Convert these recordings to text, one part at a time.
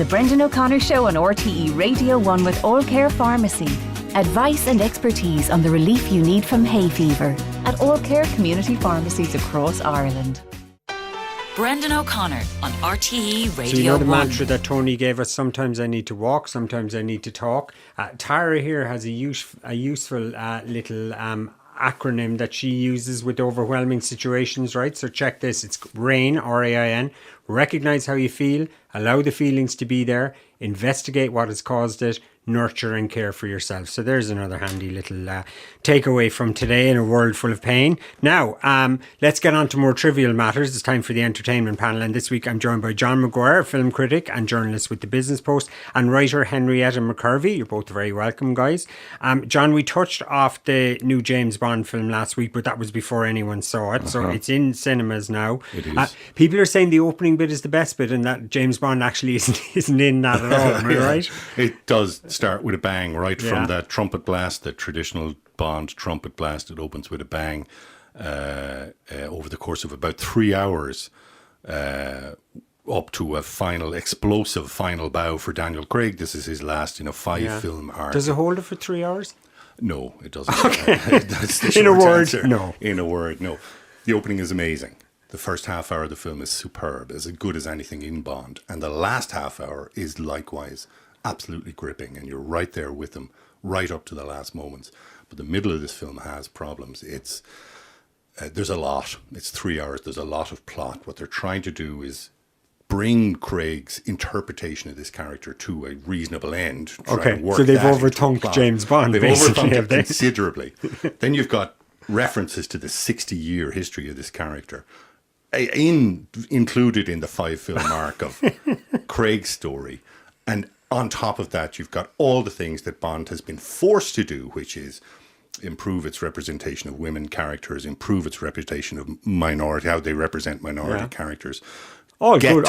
The Brendan O'Connor Show on RTE Radio 1 with All Care Pharmacy. Advice and expertise on the relief you need from hay fever at All Care community pharmacies across Ireland. Brendan O'Connor on RTE Radio 1. So you know the mantra that Tony gave us, sometimes I need to walk, sometimes I need to talk. Tara here has a useful little acronym that she uses with overwhelming situations, right? So check this. It's RAIN, R-A-I-N. Recognize how you feel, allow the feelings to be there, investigate what has caused it, nurture and care for yourself. So there's another handy little takeaway from today in a world full of pain. Now, let's get on to more trivial matters. It's time for the entertainment panel, and this week I'm joined by John Maguire, film critic and journalist with the Business Post, and writer Henrietta McCurvey. You're both very welcome, guys. John, we touched off the new James Bond film last week, but that was before anyone saw it, so it's in cinemas now. It is. People are saying the opening bit is the best bit, and that James Bond actually isn't in that at all. Am I right? It does start with a bang, right from that trumpet blast, the traditional Bond trumpet blast. It opens with a bang over the course of about 3 hours, up to a final explosive final bow for Daniel Craig. This is his last in a 5-film arc. Does it hold it for 3 hours? No, it doesn't. Okay. That's the In a short word, answer. no. In a word, no. The opening is amazing. The first half hour of the film is superb, as good as anything in Bond. And the last half hour is likewise absolutely gripping, and you're right there with them right up to the last moments. But the middle of this film has problems. It's there's a lot. It's 3 hours. There's a lot of plot. What they're trying to do is bring Craig's interpretation of this character to a reasonable end. Okay, so they've overthunk James Bond. They've overthunk it they? considerably. Then you've got references to the 60-year history of this character, included in the 5-film arc of Craig's story. And on top of that, you've got all the things that Bond has been forced to do, which is improve its representation of women characters, improve its reputation of minority, how they represent minority characters. All good,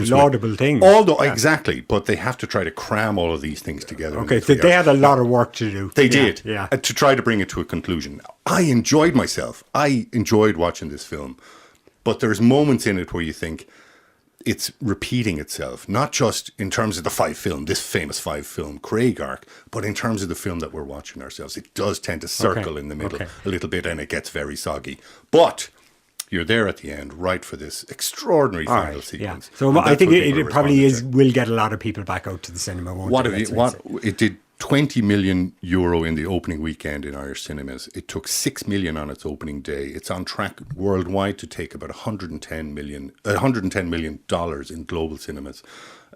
laudable things. Exactly, but they have to try to cram all of these things together. Okay, so they had a lot of work to do. They did, yeah. To try to bring it to a conclusion. I enjoyed myself. I enjoyed watching this film, but there's moments in it where you think it's repeating itself, not just in terms of the 5-film, this famous 5-film Craig arc, but in terms of the film that we're watching ourselves. It does tend to circle in the middle a little bit, and it gets very soggy. But you're there at the end, right, for this extraordinary final sequence. Yeah. So I think it probably will get a lot of people back out to the cinema, won't it? It did 20 million euro in the opening weekend in Irish cinemas. It took 6 million on its opening day. It's on track worldwide to take about $110 million in global cinemas.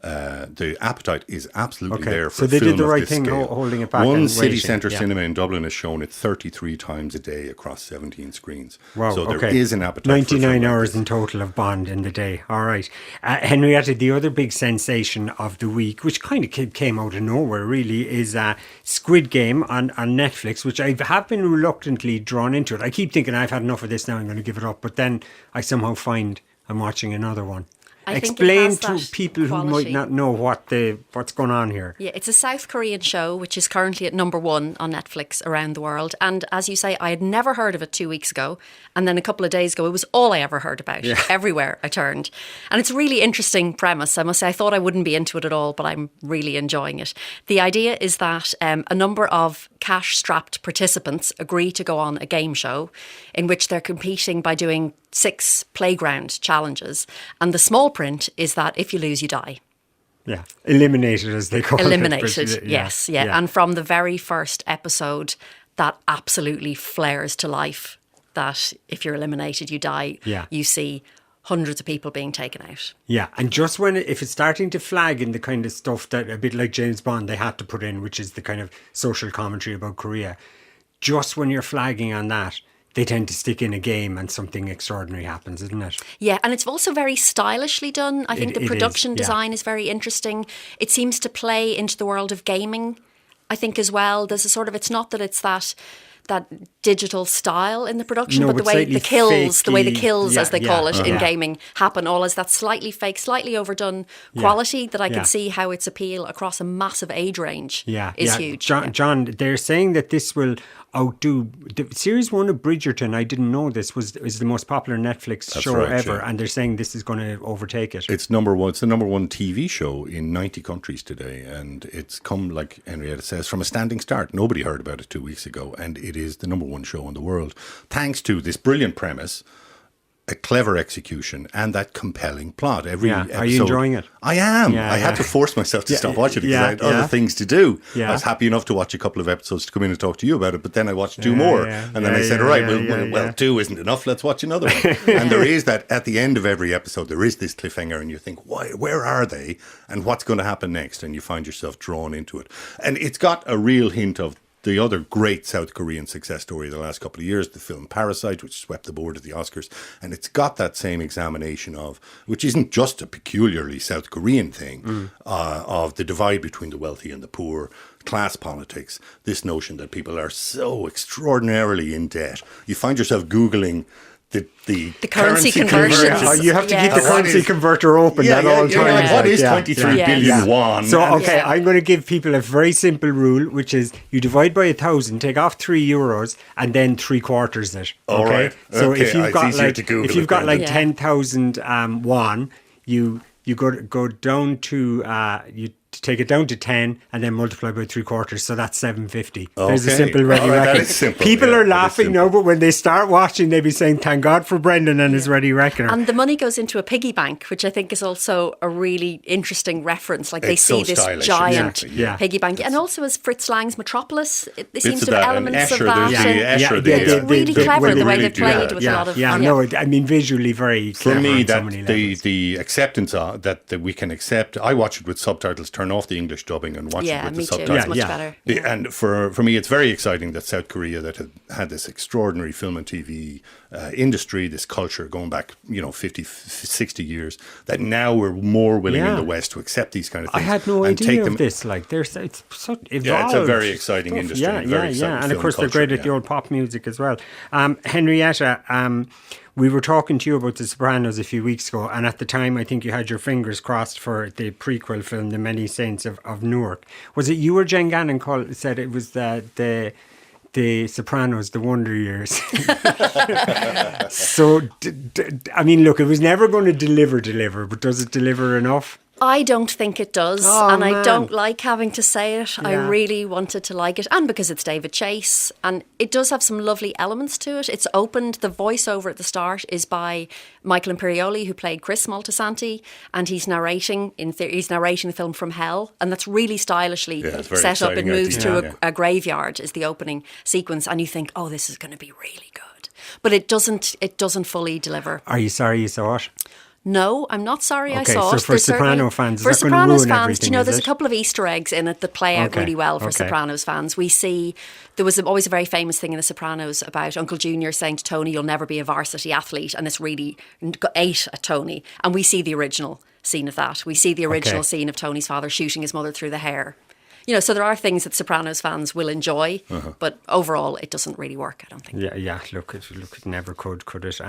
The appetite is absolutely there for so they film did the of right this thing scale. holding it back. One city centre cinema in Dublin has shown it 33 times a day across 17 screens. Wow, so there is an appetite 99 for hours in total of Bond in the day. All right. Henrietta, the other big sensation of the week, which kind of came out of nowhere really, is Squid Game on Netflix, which I have been reluctantly drawn into it. I keep thinking I've had enough of this now, I'm going to give it up. But then I somehow find I'm watching another one. Explain to people who might not know what's going on here. Yeah, it's a South Korean show which is currently at #1 on Netflix around the world. And as you say, I had never heard of it 2 weeks ago. And then a couple of days ago, it was all I ever heard about. Yeah. Everywhere I turned. And it's a really interesting premise. I must say, I thought I wouldn't be into it at all, but I'm really enjoying it. The idea is that a number of cash-strapped participants agree to go on a game show in which they're competing by doing 6 playground challenges. And the small print is that if you lose, you die. Yeah, eliminated as they call it. Eliminated, yes. And from the very first episode, that absolutely flares to life, that if you're eliminated, you die. Yeah. You see hundreds of people being taken out. Yeah, and just if it's starting to flag in the kind of stuff that a bit like James Bond they had to put in, which is the kind of social commentary about Korea, just when you're flagging on that, they tend to stick in a game and something extraordinary happens, isn't it? Yeah, and it's also very stylishly done. I think the production design is very interesting. It seems to play into the world of gaming, I think, as well. There's a sort of, it's not that it's that digital style in the production, but the way the kills, as they call it in gaming, happen all as that slightly fake, slightly overdone quality that I can see how its appeal across a massive age range is huge. John, they're saying that this will outdo the series 1 of Bridgerton. I didn't know this is the most popular Netflix show right, ever, yeah. and they're saying this is going to overtake it. It's number one. It's the number one TV show in 90 countries today, and it's come, like Henrietta says, from a standing start. Nobody heard about it 2 weeks ago, and it is the number one show in the world, thanks to this brilliant premise, a clever execution, and that compelling plot. Every episode, are you enjoying it? I am. Yeah, I had to force myself to stop watching it because I had other things to do. Yeah. I was happy enough to watch a couple of episodes to come in and talk to you about it, but then I watched 2 more, and then I said, all right, well, 2 isn't enough. Let's watch another one. And there is that, at the end of every episode, there is this cliffhanger, and you think, where are they, and what's going to happen next? And you find yourself drawn into it. And it's got a real hint of the other great South Korean success story of the last couple of years, the film Parasite, which swept the board at the Oscars. And it's got that same examination of, which isn't just a peculiarly South Korean thing, of the divide between the wealthy and the poor, class politics, this notion that people are so extraordinarily in debt. You find yourself Googling the currency conversions. You have to keep the Yes. currency converter open at all times. Like, what is Yeah. 23 Yeah. billion Yeah. won? So, okay, Yeah. I'm going to give people a very simple rule, which is you divide by 1,000, take off €3, and then 3/4 it. All Okay? right. So Okay, if you've it's got easier like to Google if you've it got then. like Yeah. 10,000 won, you go down to you take it down to 10 and then multiply by 3/4, so that's 750. There's a Okay. simple ready All right, that reckoning. is simple, People yeah, are that is laughing now, simple. but when they start watching, they'll be saying, "Thank God for Brendan and his ready reckoner." And the money goes into a piggy bank, which I think is also a really interesting reference. Like they It's see so this stylish, giant exactly, yeah. piggy bank. And also as Fritz Lang's Metropolis, it seems of to have that, and elements of Escher, that. there's the and Escher, it's really clever the way really they played do with that. a lot of... I mean, visually very For clever me, on so that many levels. the acceptance that we can accept. I watch it with subtitles, turn off the English dubbing, and watch it Yeah, with me the too. subtitles. It's much Yeah. better. And for me, it's very exciting that South Korea, that had this extraordinary film and TV industry, this culture going back, 50, 60 years, that now we're more willing in the West to accept these kind of I things. had no and take idea them. of this. Like, it's so evolved. Yeah, it's a very exciting stuff. industry, Yeah, very exciting and of film course they're culture, great at the yeah. old pop music as well. Henrietta, we were talking to you about The Sopranos a few weeks ago, and at the time I think you had your fingers crossed for the prequel film, The Many Saints of Newark. Was it you or Jen Gannon said it was the Sopranos, the Wonder Years? So, I mean, look, it was never going to deliver, but does it deliver enough? I don't think it does, Oh, and I man. don't like having to say it. I Yeah. really wanted to like it, and because it's David Chase, and it does have some lovely elements to it. It's opened, the voiceover at the start is by Michael Imperioli, who played Chris Moltisanti, and he's narrating the film From Hell, and that's really stylishly Yeah, it's very set up. It exciting moves idea, through yeah. a graveyard is the opening sequence, and you think, oh, this is going to be really good, but it doesn't fully deliver. Are you sorry you saw it? No, I'm not sorry I Okay, saw so it. for There's Soprano certainly- fans, is for that gonna Sopranos ruin fans, do everything, you know, is there's it? a couple of Easter eggs in it that play out Okay, really well for okay. Sopranos fans. We see, there was always a very famous thing in The Sopranos about Uncle Junior saying to Tony, "You'll never be a varsity athlete," and this really ate at Tony. And we see the original scene of that. We see the original Okay. scene of Tony's father shooting his mother through the hair. So there are things that Sopranos fans will enjoy, but overall it doesn't really work, I don't think. Yeah. Look, it never could it?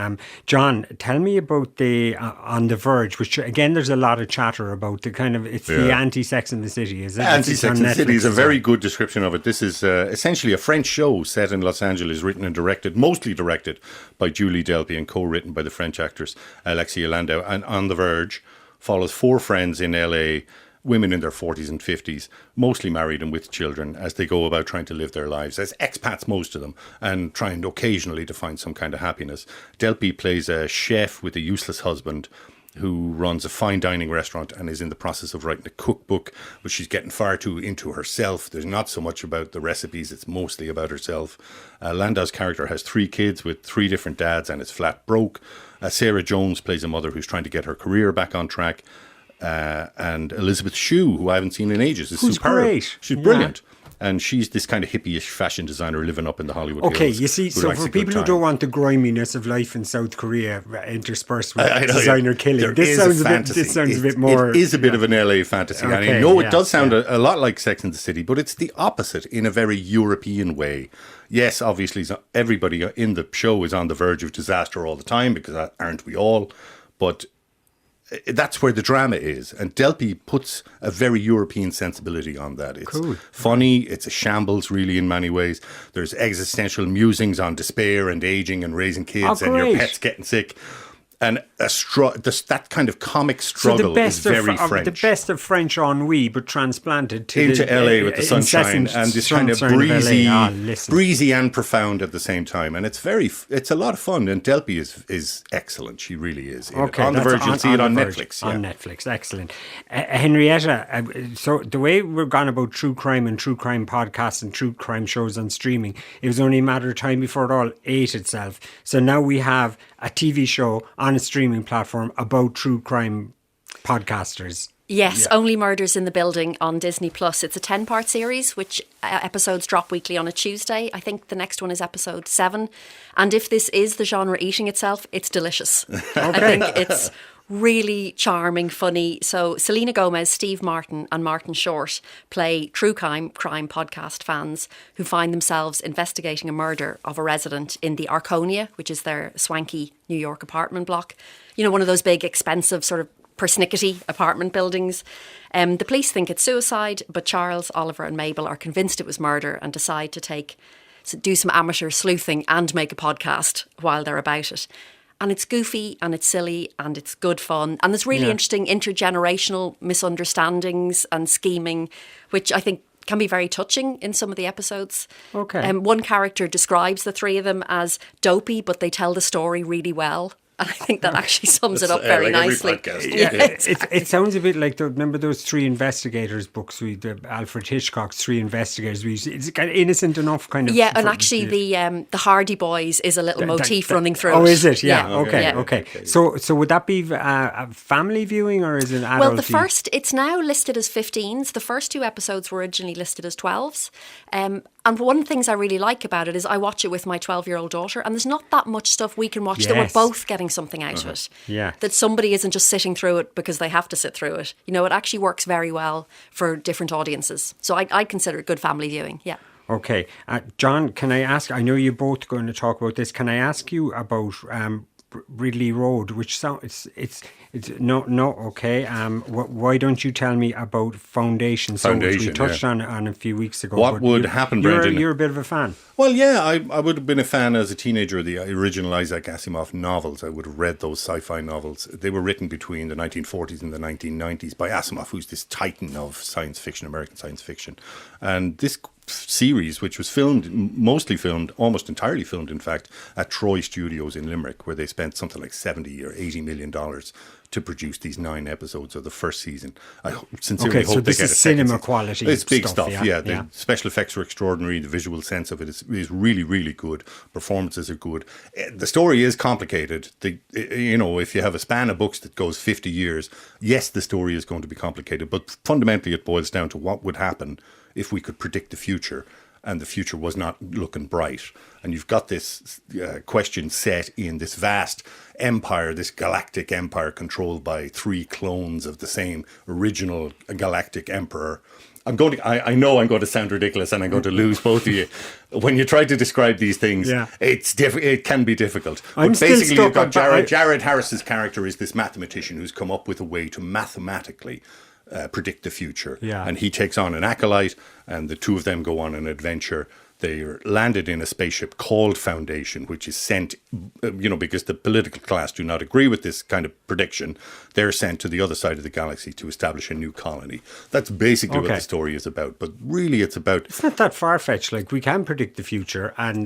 John, tell me about the On the Verge, which again, there's a lot of chatter about the kind of the anti-Sex and the City, is it? Anti-Sex and the City is a Netflix, very good description of it. This is essentially a French show set in Los Angeles, written and directed, mostly directed by Julie Delpy and co-written by the French actress Alexia Landau. And On the Verge follows 4 friends in LA, women in their 40s and 50s, mostly married and with children, as they go about trying to live their lives as expats, most of them, and trying occasionally to find some kind of happiness. Delpy plays a chef with a useless husband who runs a fine dining restaurant and is in the process of writing a cookbook, but she's getting far too into herself. There's not so much about the recipes, it's mostly about herself. Landau's character has 3 kids with 3 different dads and is flat broke. Sarah Jones plays a mother who's trying to get her career back on track. And Elizabeth Shue, who I haven't seen in ages, is Who's superb. great. She's Yeah. brilliant. And she's this kind of hippie-ish fashion designer living up in the Hollywood Okay, Hills. you see, who so likes for a good people who time. don't want the griminess of life in South Korea interspersed with I know, designer yeah. killing, There this is sounds a fantasy. This sounds a bit more. It is a bit of an LA fantasy. And I Okay, know yeah, it does sound yeah. a lot like Sex and the City, but it's the opposite in a very European way. Yes, obviously, everybody in the show is on the verge of disaster all the time, because aren't we all? But that's where the drama is. And Delpy puts a very European sensibility on that. It's Cool. funny. It's a shambles, really, in many ways. There's existential musings on despair and aging and raising kids and your great. pets getting sick. And that kind of comic struggle is very French. The best of French ennui, but transplanted to into LA with the sunshine and this kind of breezy and profound at the same time. And it's a lot of fun. And Delpy is excellent. She really is. Okay, on the that's Verge, you'll see it on the Verge, Netflix. On Netflix, excellent. Henrietta, so the way we're gone about true crime and true crime podcasts and true crime shows on streaming, it was only a matter of time before it all ate itself. So now we have a TV show on a streaming platform about true crime podcasters. Yes, Only Murders in the Building on Disney Plus. It's a 10-part series, which episodes drop weekly on a Tuesday. I think the next one is episode 7. And if this is the genre eating itself, it's delicious. I think it's really charming, funny. So Selena Gomez, Steve Martin and Martin Short play true crime podcast fans who find themselves investigating a murder of a resident in the Arconia, which is their swanky New York apartment block. You know, one of those big, expensive sort of persnickety apartment buildings. The police think it's suicide, but Charles, Oliver and Mabel are convinced it was murder and decide to do some amateur sleuthing and make a podcast while they're about it. And it's goofy and it's silly and it's good fun. And there's really interesting intergenerational misunderstandings and scheming, which I think can be very touching in some of the episodes. Okay. One character describes the three of them as dopey, but they tell the story really well. And I think that actually sums it up very nicely. It sounds a bit like remember those Three Investigators books, Alfred Hitchcock's Three Investigators. It's kind of innocent enough, kind of. Yeah, and actually the Hardy Boys is a little motif running through. Oh, is it? Yeah. Okay. So would that be a family viewing or is it an adult? Well, it's now listed as 15s. The first 2 episodes were originally listed as 12s. And one of the things I really like about it is I watch it with my 12-year-old daughter, and there's not that much stuff we can watch that we're both getting something out of it. Yeah. That somebody isn't just sitting through it because they have to sit through it. You know, it actually works very well for different audiences. So I consider it good family viewing, yeah. Okay. John, can I ask, I know you're both going to talk about this, can I ask you about Ridley Road, which sounds okay. Why don't you tell me about Foundation? Which we touched on a few weeks ago. What would happen, Brendan? You're a bit of a fan. Well, yeah, I would have been a fan as a teenager of the original Isaac Asimov novels. I would have read those sci-fi novels. They were written between the 1940s and the 1990s by Asimov, who's this titan of science fiction, American science fiction. And this series, which was almost entirely filmed, in fact, at Troy Studios in Limerick, where they spent something like $70 or $80 million to produce these 9 episodes of the first season. I sincerely hope they get a second season. So this is cinema quality. It's big stuff. Yeah. The special effects are extraordinary. The visual sense of it is really, really good. Performances are good. The story is complicated. If you have a span of books that goes 50 years, yes, the story is going to be complicated, but fundamentally it boils down to what would happen if we could predict the future and the future was not looking bright. And you've got this question set in this vast empire, this galactic empire controlled by 3 clones of the same original galactic emperor. I know I'm going to sound ridiculous and I'm going to lose both of you. When you try to describe these things, it can be difficult. But basically, you've got Jared Harris's character is this mathematician who's come up with a way to mathematically predict the future. Yeah. And he takes on an acolyte and the two of them go on an adventure. They're landed in a spaceship called Foundation, which is sent, because the political class do not agree with this kind of prediction. They're sent to the other side of the galaxy to establish a new colony. That's basically what the story is about. But really, it's not that far-fetched. Like, we can predict the future, and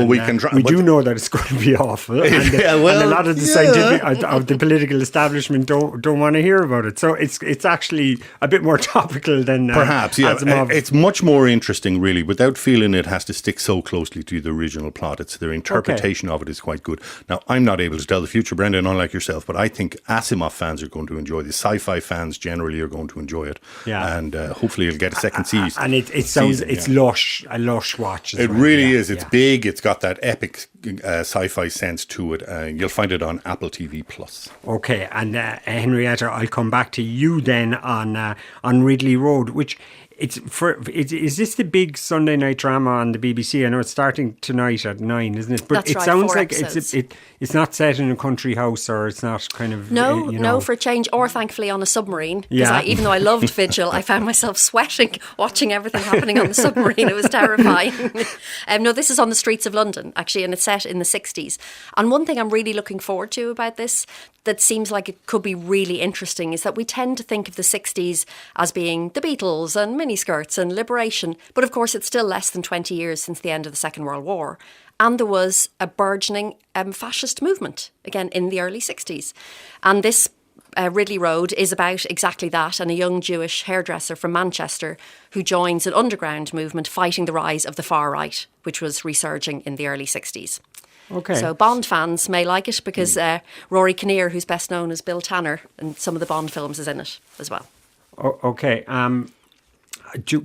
we can try. We do know that it's going to be awful. And a lot of the scientific of the political establishment don't want to hear about it. So it's actually a bit more topical than perhaps. Yeah, it's much more interesting, really, without feeling it has to stick so closely to the original plot. It's their interpretation of it is quite good. Now, I'm not able to tell the future, Brendan, unlike yourself, but I think Asimov fans are going to enjoy this. Sci-fi fans generally are going to enjoy it. Yeah. And hopefully it'll get a second season. And it sounds, it's lush, a lush watch. It really is. It's big. It's got that epic sci-fi sense to it. You'll find it on Apple TV Plus. Okay, and Henrietta, I'll come back to you then on Ridley Road, which is this the big Sunday night drama on the BBC? I know it's starting tonight at 9, isn't it? But That's it right, sounds 4 like it's not set in a country house, or it's not kind of No, for a change, or thankfully on a submarine. Because Yeah. even though I loved Vigil, I found myself sweating watching everything happening on the submarine. It was terrifying. No, this is on the streets of London, actually, and it's set in the 60s. And one thing I'm really looking forward to about this, that seems like it could be really interesting, is that we tend to think of the 60s as being the Beatles and miniskirts and liberation. But of course, it's still less than 20 years since the end of the Second World War. And there was a burgeoning fascist movement, again, in the early 60s. And this Ridley Road is about exactly that, and a young Jewish hairdresser from Manchester who joins an underground movement fighting the rise of the far right, which was resurging in the early 60s. Okay. So Bond fans may like it because Rory Kinnear, who's best known as Bill Tanner in some of the Bond films, is in it as well. Okay.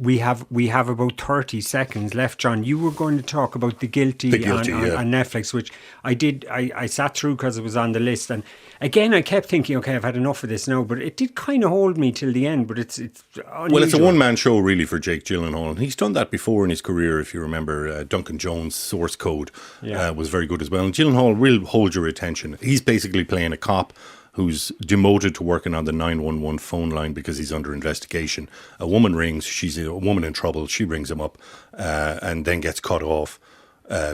We have about 30 seconds left, John. You were going to talk about The Guilty, on Netflix, which I did. I sat through because it was on the list, and again I kept thinking, okay, I've had enough of this now, but it did kind of hold me till the end. But it's unusual. Well, it's a one-man show really for Jake Gyllenhaal, and he's done that before in his career. If you remember, Duncan Jones' Source Code was very good as well, and Gyllenhaal will hold your attention. He's basically playing a cop who's demoted to working on the 911 phone line because he's under investigation. A woman rings, she's a woman in trouble, she rings him up and then gets cut off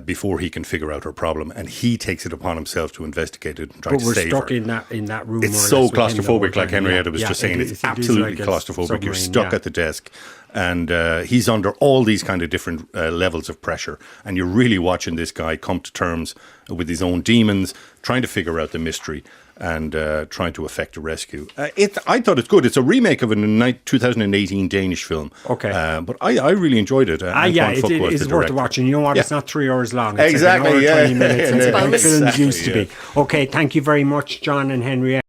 before he can figure out her problem, and he takes it upon himself to investigate it and try to save her. But we're stuck in that room. It's so claustrophobic, like Henrietta was just saying. It's absolutely like claustrophobic. You're stuck at the desk, and he's under all these kind of different levels of pressure, and you're really watching this guy come to terms with his own demons, trying to figure out the mystery and trying to effect a rescue. I thought it's good. It's a remake of a 2018 Danish film. Okay. But I really enjoyed it. It is worth watching. You know what? It's not 3 hours long. It's exactly. Like an hour, 20 minutes. It's like bonus. films used to be. Okay, thank you very much, John and Henriette.